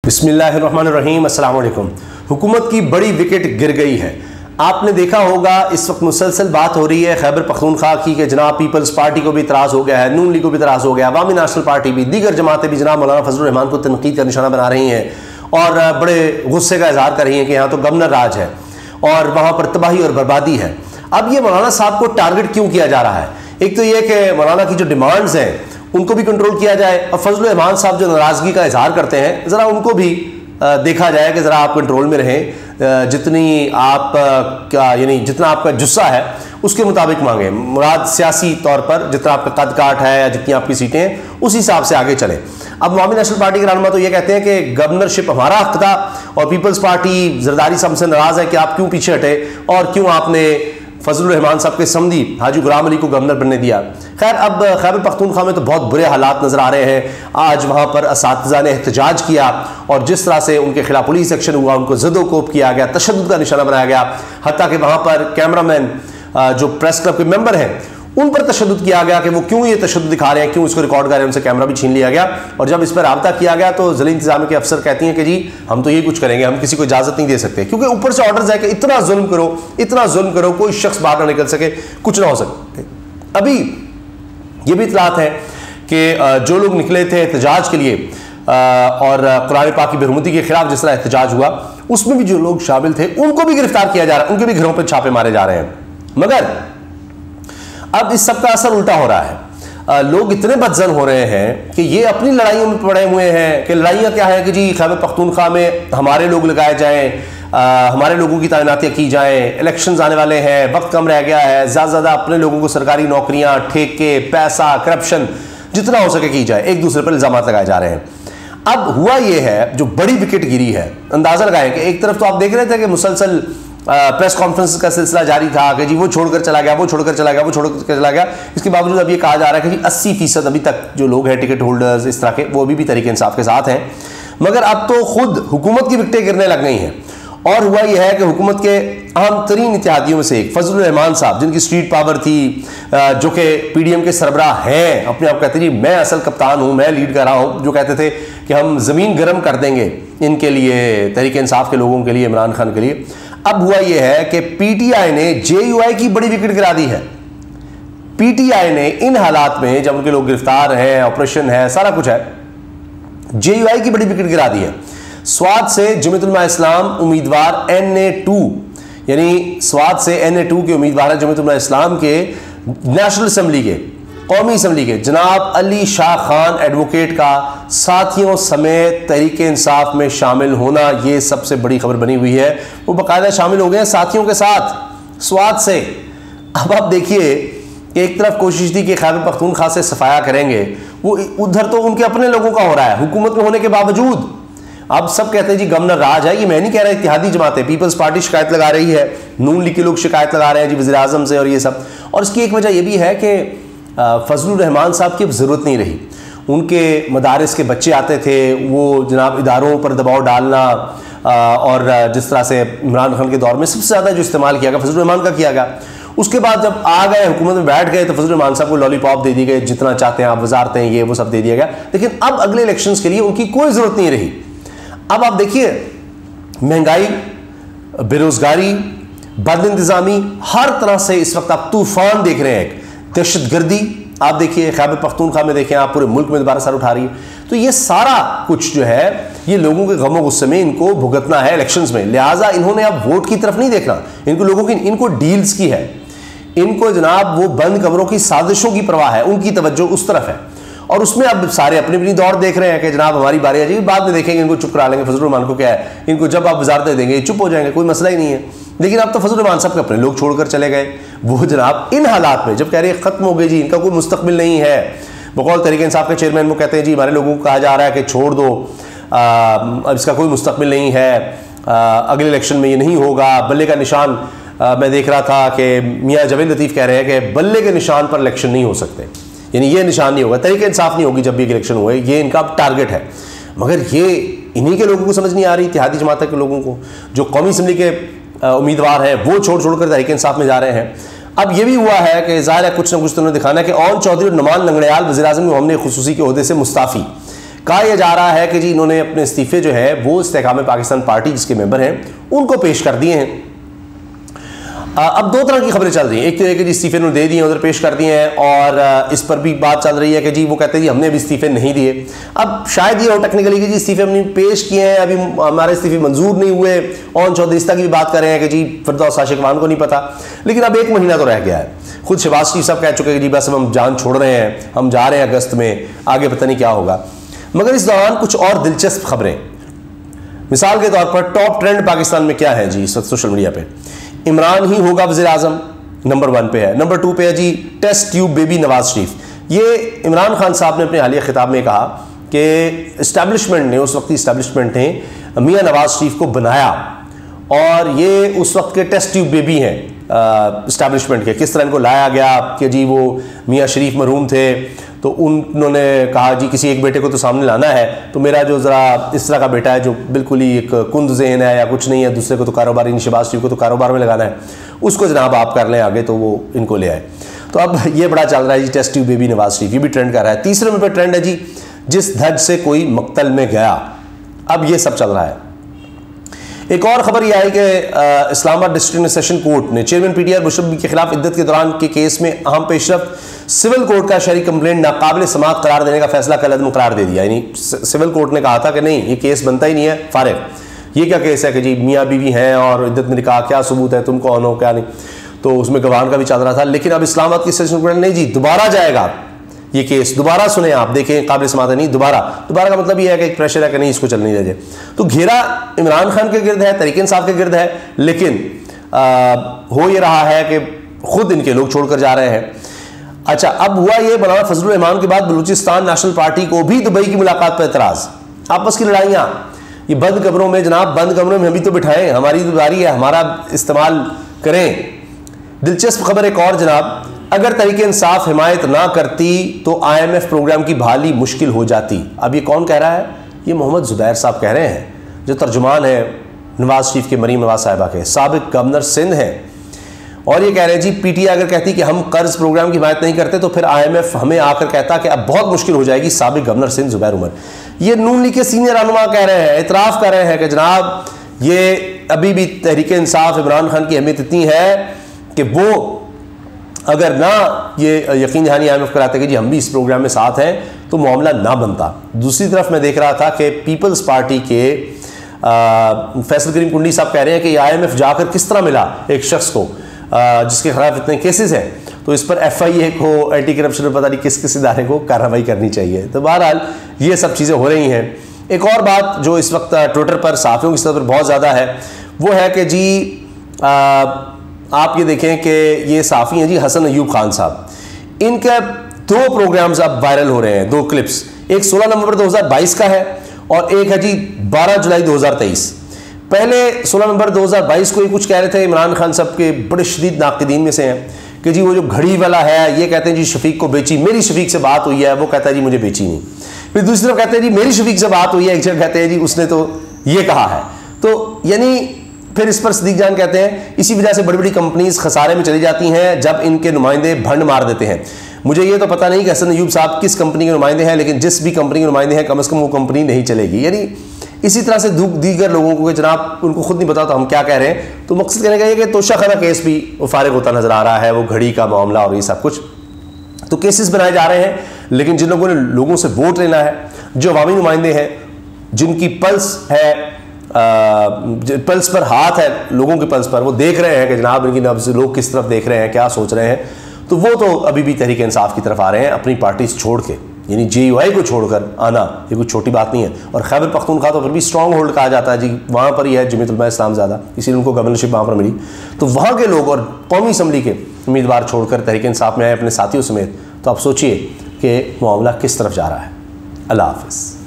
बिस्मिल्लाहिर्रहमानिर्रहीम, अस्सलाम वालेकुम। हुकूमत की बड़ी विकेट गिर गई है। आपने देखा होगा इस वक्त मुसलसल बात हो रही है खैबर पख्तूनख्वा की कि जनाब पीपल्स पार्टी को भी इतराज़ हो गया है, नून लीग को भी इतराज़ हो गया, अवामी नेशनल पार्टी भी, दीगर जमातें भी जनाब मौलाना फजलुर रहमान को तनकीद का निशाना बना रही हैं और बड़े गुस्से का इजहार कर रही हैं कि यहाँ तो गवर्नर राज है और वहाँ पर तबाही और बर्बादी है। अब ये मौलाना साहब को टारगेट क्यों किया जा रहा है? एक तो ये कि मौलाना की जो डिमांड्स हैं उनको भी कंट्रोल किया जाए और फजलुर रहमान साहब जो नाराज़गी का इजहार करते हैं ज़रा उनको भी देखा जाए कि ज़रा आप कंट्रोल में रहें, जितनी आप क्या यानी जितना आपका जुस्सा है उसके मुताबिक मांगे, मुराद सियासी तौर पर जितना आपका कद काट है या जितनी आपकी सीटें हैं उस हिसाब से आगे चलें। अब अवामी नेशनल पार्टी के रहनुमा तो ये कहते हैं कि गवर्नरशिप हमारा हक था और पीपल्स पार्टी जरदारी साहब से नाराज़ है कि आप क्यों पीछे हटे और क्यों आपने फजलुर रहमान साहब के समधी हाजी गुलाम अली को गवर्नर बनने दिया। खैर, अब खैबर पख्तूनख्वा में तो बहुत बुरे हालात नजर आ रहे हैं। आज वहाँ पर असातिज़ा ने एहतजाज किया और जिस तरह से उनके खिलाफ पुलिस एक्शन हुआ, उनको ज़दोकोप किया गया, तशद्दुद का निशाना बनाया गया, हत्ता कि वहाँ पर कैमरामैन जो प्रेस क्लब के मेंबर हैं उन पर तशद्दुद किया गया कि वो क्यों ये तशद्दुद दिखा रहे हैं, क्यों इसको रिकॉर्ड कर रहे हैं, उनसे कैमरा भी छीन लिया गया। और जब इस पर राब्ता किया गया तो ज़िला इंतज़ाम के अफसर कहती हैं कि जी हम तो ये कुछ करेंगे, हम किसी को इजाज़त नहीं दे सकते, क्योंकि ऊपर से ऑर्डर्स है कि इतना जुल्म करो, इतना जुल्म करो, कोई शख्स बाहर ना निकल सके, कुछ ना हो सके। अभी ये भी इतलात है कि जो लोग निकले थे एहतजाज के लिए और कुरान पाक की बेहुरमती के खिलाफ जिस तरह एहतजाज हुआ उसमें भी जो लोग शामिल थे उनको भी गिरफ्तार किया जा रहा है, उनके भी घरों पर छापे मारे जा रहे हैं। मगर अब इस सब का असर उल्टा हो रहा है। लोग इतने बदजन हो रहे हैं कि ये अपनी लड़ाइयों में पड़े हुए हैं कि लड़ाइयाँ क्या है कि जी खैबर पख्तूनख्वा में हमारे लोग लगाए जाएं, हमारे लोगों की तैनातियाँ की जाएं, इलेक्शंस आने वाले हैं, वक्त कम रह गया है, ज़्यादा से ज़्यादा अपने लोगों को सरकारी नौकरियाँ, ठेके, पैसा, करप्शन जितना हो सके की जाए, एक दूसरे पर इल्ज़ाम लगाए जा रहे हैं। अब हुआ ये है जो बड़ी विकेट गिरी है, अंदाज़ा लगाएं कि एक तरफ तो आप देख रहे थे कि मुसलसल प्रेस कॉन्फ्रेंस का सिलसिला जारी था कि जी वो छोड़कर चला गया, वो छोड़कर चला गया, वो छोड़कर चला गया। इसके बावजूद अब ये कहा जा रहा है कि जी 80% अभी तक जो लोग हैं टिकट होल्डर्स इस तरह के वो अभी भी तहरीक इंसाफ के साथ हैं। मगर अब तो खुद हुकूमत की विकटें गिरने लग गई हैं और हुआ यह है कि हुकूमत के अहम तरीन इत्तेहादियों में से एक फजलुर रहमान साहब जिनकी स्ट्रीट पावर थी, जो कि PDM के सरबराह हैं, अपने आप कहते जी मैं असल कप्तान हूँ, मैं लीड कर रहा हूँ, जो कहते थे कि हम ज़मीन गर्म कर देंगे इनके लिए, तहरीक इंसाफ के लोगों के लिए, इमरान खान के लिए। अब हुआ यह है कि PTI ने JUI की बड़ी विकेट गिरा दी है। PTI ने इन हालात में जब उनके लोग गिरफ्तार हैं, ऑपरेशन है, सारा कुछ है, JUI की बड़ी विकेट गिरा दी है। स्वात से जमीयतुल उलमा इस्लाम उम्मीदवार NA2 यानी स्वात से NA2 के उम्मीदवार है जमीयतुल उलमा इस्लाम के नेशनल असम्बली के, कौमी असम्बली के जनाब अली शाह खान एडवोकेट का साथियों समेत तहरीक इंसाफ में शामिल होना, ये सबसे बड़ी खबर बनी हुई है। वो बाकायदा शामिल हो गए हैं साथियों के साथ स्वात से। अब आप देखिए, एक तरफ कोशिश थी कि खैबर पख्तूनख्वा से सफाया करेंगे, वो उधर तो उनके अपने लोगों का हो रहा है हुकूमत में होने के बावजूद। अब सब कहते हैं जी गवर्नर राज है, ये मैं नहीं कह रहा, इत्तेहादी जमातें, पीपल्स पार्टी शिकायत लगा रही है, नून लीग के लोग शिकायत लगा रहे हैं जी वज़ीर आज़म से और ये सब। और इसकी एक वजह यह भी है कि फजलुर रहमान साहब की अब ज़रूरत नहीं रही। उनके मदारिस के बच्चे आते थे, वो जनाब इदारों पर दबाव डालना और जिस तरह से इमरान खान के दौर में सबसे ज़्यादा जो इस्तेमाल किया गया फजलुर रहमान का किया गया। उसके बाद जब आ गए हुकूमत में बैठ गए तो फजलुर रहमान साहब को लॉलीपॉप दे दी गई, जितना चाहते हैं आप वजारतें ये वो सब दे दिया गया। लेकिन अब अगले इलेक्शंस के लिए उनकी कोई ज़रूरत नहीं रही। अब आप देखिए महंगाई, बेरोज़गारी, बद इंतज़ामी, हर तरह से इस वक्त आप तूफान देख रहे हैं। दहशतगर्दी आप देखिए खैबर पख्तूनख्वा में देखें, आप पूरे मुल्क में दोबारा सर उठा रही है। तो ये सारा कुछ जो है ये लोगों के गमो गुस्से में इनको भुगतना है इलेक्शंस में। लिहाजा इन्होंने अब वोट की तरफ नहीं देखना, इनको डील्स की है, इनको जनाब वो बंद कमरों की साजिशों की परवाह है, उनकी तवज्जो उस तरफ है। और उसमें अब सारे अपनी अपनी दौड़ देख रहे हैं कि जनाब हमारी बारी आ जाएगी, बाद में देखेंगे, इनको चुप करा लेंगे। फजलुर रहमान को क्या है, इनको जब आप वजारतें देंगे चुप हो जाएंगे, कोई मसला ही नहीं है। लेकिन अब तो फजलुर रहमान साहब के अपने लोग छोड़कर चले गए। वो जनाब इन हालात में जब कह रहे हैं खत्म हो गई जी, इनका कोई मुस्तकबिल नहीं है, बकौल तहरीक इंसाफ के चेयरमैन वो कहते हैं जी हमारे लोगों को कहा जा रहा है कि छोड़ दो, अब इसका कोई मुस्तकबिल नहीं है, अगले इलेक्शन में ये नहीं होगा। बल्ले का निशान मैं देख रहा था कि मियाँ जावेद लतीफ़ कह रहे हैं कि बल्ले के निशान पर इलेक्शन नहीं हो सकते, यानी ये निशान नहीं होगा, तहरीक इंसाफ नहीं होगी जब भी इलेक्शन हुए, ये इनका टारगेट है। मगर ये इन्हीं के लोगों को समझ नहीं आ रही, इत्तेहादी जमात के लोगों को, जो कौमी असम्बली के उम्मीदवार हैं वो छोड़कर तहरीक इंसाफ में जा रहे हैं। अब ये भी हुआ है कि ज़ाहिर है कुछ ना कुछ तो उन्होंने दिखाना है कि ओन चौधरी और नुमान लंगड़ियाल वज़ीर आज़म को हमने खुसूसी के ओहदे से मुस्ताफ़ी कहा यह जा रहा है कि जी इन्होंने अपने इस्तीफे जो है वो इस्तेहकाम पाकिस्तान पार्टी जिसके मेंबर हैं उनको पेश कर दिए हैं। अब दो तरह की खबरें चल रही हैं, एक तो ये कि जी इस्तीफे उन्होंने दे दिए, उधर पेश कर दिए हैं, और इस पर भी बात चल रही है कि जी वो कहते हैं जी हमने अभी इस्तीफे नहीं दिए। अब शायद ये हो टेक्निकली कि जी इस्तीफे हमने पेश किए हैं, अभी हमारे इस्तीफे मंजूर नहीं हुए। और चौधरी की भी बात कर रहे हैं कि जी फिरदौस आशिकवान को नहीं पता, लेकिन अब 1 महीना तो रह गया है। खुद शहबाज शरीफ साहब कह चुके हैं कि जी बस हम जान छोड़ रहे हैं, हम जा रहे हैं अगस्त में, आगे पता नहीं क्या होगा। मगर इस दौरान कुछ और दिलचस्प खबरें, मिसाल के तौर पर टॉप ट्रेंड पाकिस्तान में क्या है जी इस वक्त सोशल मीडिया पे, इमरान ही होगा वज़ीर आज़म, नंबर 1 पे है। नंबर 2 पे है जी test tube baby Nawaz Sharif. ये इमरान खान साहब ने अपने हालिया खिताब में कहा कि इस्टेब्लिशमेंट ने, उस वक्त की इस्टेब्लिशमेंट ने मियाँ नवाज शरीफ को बनाया, और ये उस वक्त के टेस्ट ट्यूब बेबी हैं इस्टेब्लिशमेंट के। किस तरह इनको लाया गया कि जी वो मियाँ शरीफ मरूम थे, तो उन्होंने कहा जी किसी एक बेटे को तो सामने लाना है, तो मेरा जो ज़रा इस तरह का बेटा है जो बिल्कुल ही एक कुंद ज़हन है या कुछ नहीं है, दूसरे को तो कारोबार, इन शहबाज शरीफ को तो कारोबार में लगाना है, उसको जनाब आप कर लें आगे, तो वो इनको ले आए। तो अब ये बड़ा चल रहा है जी test tube baby Nawaz Sharif, ये भी ट्रेंड कर रहा है। तीसरे नंबर पर ट्रेंड है जी जिस धज से कोई मक्तल में गया, अब ये सब चल रहा है। एक और खबर यह है कि इस्लामाबाद डिस्ट्रिक्ट सेशन कोर्ट ने चेयरमैन पीटीआर मुशर्रफ के खिलाफ इद्दत के दौरान के केस में अहम पेशरफ्त, सिविल कोर्ट का शहरी कंप्लेंट नाकाबिल समाअत करार देने का फैसला कलअदम करार दे दिया। यानी सिविल कोर्ट ने कहा था कि नहीं, ये केस बनता ही नहीं है, फारिग। ये क्या केस है कि जी मियाँ बीवी हैं और इद्दत में निकाह, क्या सबूत है, तुम कौन हो, क्या नहीं, तो उसमें गवाह का भी चल रहा था। लेकिन अब इस्लामाबाद की सेशन कोर्ट नहीं जी, दोबारा जाएगा ये केस, दोबारा सुने आप, देखें काबिल समाअत नहीं, दोबारा का मतलब ये है कि एक प्रेशर है कि नहीं, इसको चलने दीजिए। तो घेरा इमरान खान के गिर्द है, तरीके इंसाफ के गिर्द है, लेकिन हो ये रहा है कि खुद इनके लोग छोड़कर जा रहे हैं। अच्छा, अब हुआ ये, मौलाना फजलुर रहमान के बाद बलूचिस्तान नेशनल पार्टी को भी दुबई की मुलाकात पर एतराज़। आपस की लड़ाइयाँ ये बंद कमरों में, जनाब बंद कमरों में हम भी तो बिठाएं, हमारी जिम्मेदारी है, हमारा इस्तेमाल करें। दिलचस्प खबर एक और जनाब, अगर तरीके इंसाफ हिमायत ना करती तो IMF प्रोग्राम की बहाली मुश्किल हो जाती। अब ये कौन कह रहा है? ये मोहम्मद जुबैर साहब कह रहे हैं, जो तर्जुमान है नवाज शरीफ के, मरीम नवाज साहिबा के, साबिक गवर्नर सिंध हैं। और ये कह रहे हैं जी PTI अगर कहती कि हम कर्ज प्रोग्राम की हिमायत नहीं करते तो फिर IMF हमें आकर कहता कि अब बहुत मुश्किल हो जाएगी। साबिक गवर्नर सिंध जुबैर उमर, ये नून लीग के सीनियर रहनुमा कह रहे हैं, इतराफ़ कर रहे हैं कि जनाब ये अभी भी तहरीक इंसाफ इमरान खान की अहमियत इतनी है कि वो अगर ना ये यकीन दहानी IMF कराते कि जी हम भी इस प्रोग्राम में साथ हैं, तो मामला ना बनता। दूसरी तरफ मैं देख रहा था कि पीपल्स पार्टी के फैसल करीम कुंडी साहब कह रहे हैं कि IMF जाकर किस तरह मिला एक शख्स को जिसके खिलाफ इतने केसेस हैं, तो इस पर FIA को, एंटी करप्शन पता नहीं किस किस इदारे को कार्रवाई करनी चाहिए। तो बहरहाल ये सब चीज़ें हो रही हैं। एक और बात जो इस वक्त ट्विटर पर सहाफ़ियों की सतह पर बहुत ज़्यादा है, वो है कि जी आप ये देखें कि ये सहाफ़ी हैं जी हसन अयूब खान साहब, इनके 2 प्रोग्राम्स अब वायरल हो रहे हैं, 2 क्लिप्स। एक 16 नवंबर 2022 का है और एक है जी 12 जुलाई 2023। पहले 16 नवंबर 2022 को ये कुछ कह रहे थे, इमरान खान साहब के बड़े शदीद नाक़िदीन में से हैं कि जी वो जो घड़ी वाला है, ये कहते हैं जी शफीक को बेची, मेरी शफीक से बात हुई है, वो कहता है जी मुझे बेची नहीं। फिर दूसरी तरफ कहते हैं जी मेरी शफीक से बात हुई है, एक जगह कहते हैं जी उसने तो ये कहा है। तो यानी फिर इस पर सदीक जान कहते हैं इसी वजह से बड़ी बड़ी कंपनीज खसारे में चली जाती हैं जब इनके नुमाइंदे भंड मार देते हैं। मुझे ये तो पता नहीं कि हसन अयूब साहब किस कंपनी के नुमाइंदे हैं, लेकिन जिस भी कंपनी के नुमाइंदे हैं कम से कम वो कंपनी नहीं चलेगी। यानी इसी तरह से दीगर लोगों को जनाब उनको खुद नहीं पता तो हम क्या कह रहे हैं। तो मकसद कहने का ये कि तोशाखाना केस भी वो फारिग होता नजर आ रहा है, वो घड़ी का मामला और ये सब कुछ, तो केसेस बनाए जा रहे हैं। लेकिन जिन लोगों ने लोगों से वोट लेना है, जो अवामी नुमाइंदे हैं, जिनकी पल्स है, पल्स पर हाथ है, लोगों के पल्स पर, वो देख रहे हैं कि जनाब इनकी नब्ज़ लोग किस तरफ देख रहे हैं, क्या सोच रहे हैं, तो वो तो अभी भी तहरीक इंसाफ की तरफ आ रहे हैं अपनी पार्टीज छोड़ के। यानी JUI को छोड़कर आना ये कोई छोटी बात नहीं है। और खैबर पख्तूनख्वा तो फिर भी स्ट्रॉन्ग होल्ड कहा जाता है जी, वहाँ पर ही है जमीयत उलमा इस्लामज़ादा, इसीलिए उनको गवर्नरशिप वहाँ पर मिली। तो वहाँ के लोग और कौमी असम्बली के उम्मीदवार छोड़कर तहरीक इंसाफ में आए अपने साथियों समेत, तो आप सोचिए कि मामला किस तरफ जा रहा है। अल्लाह हाफ़िज़।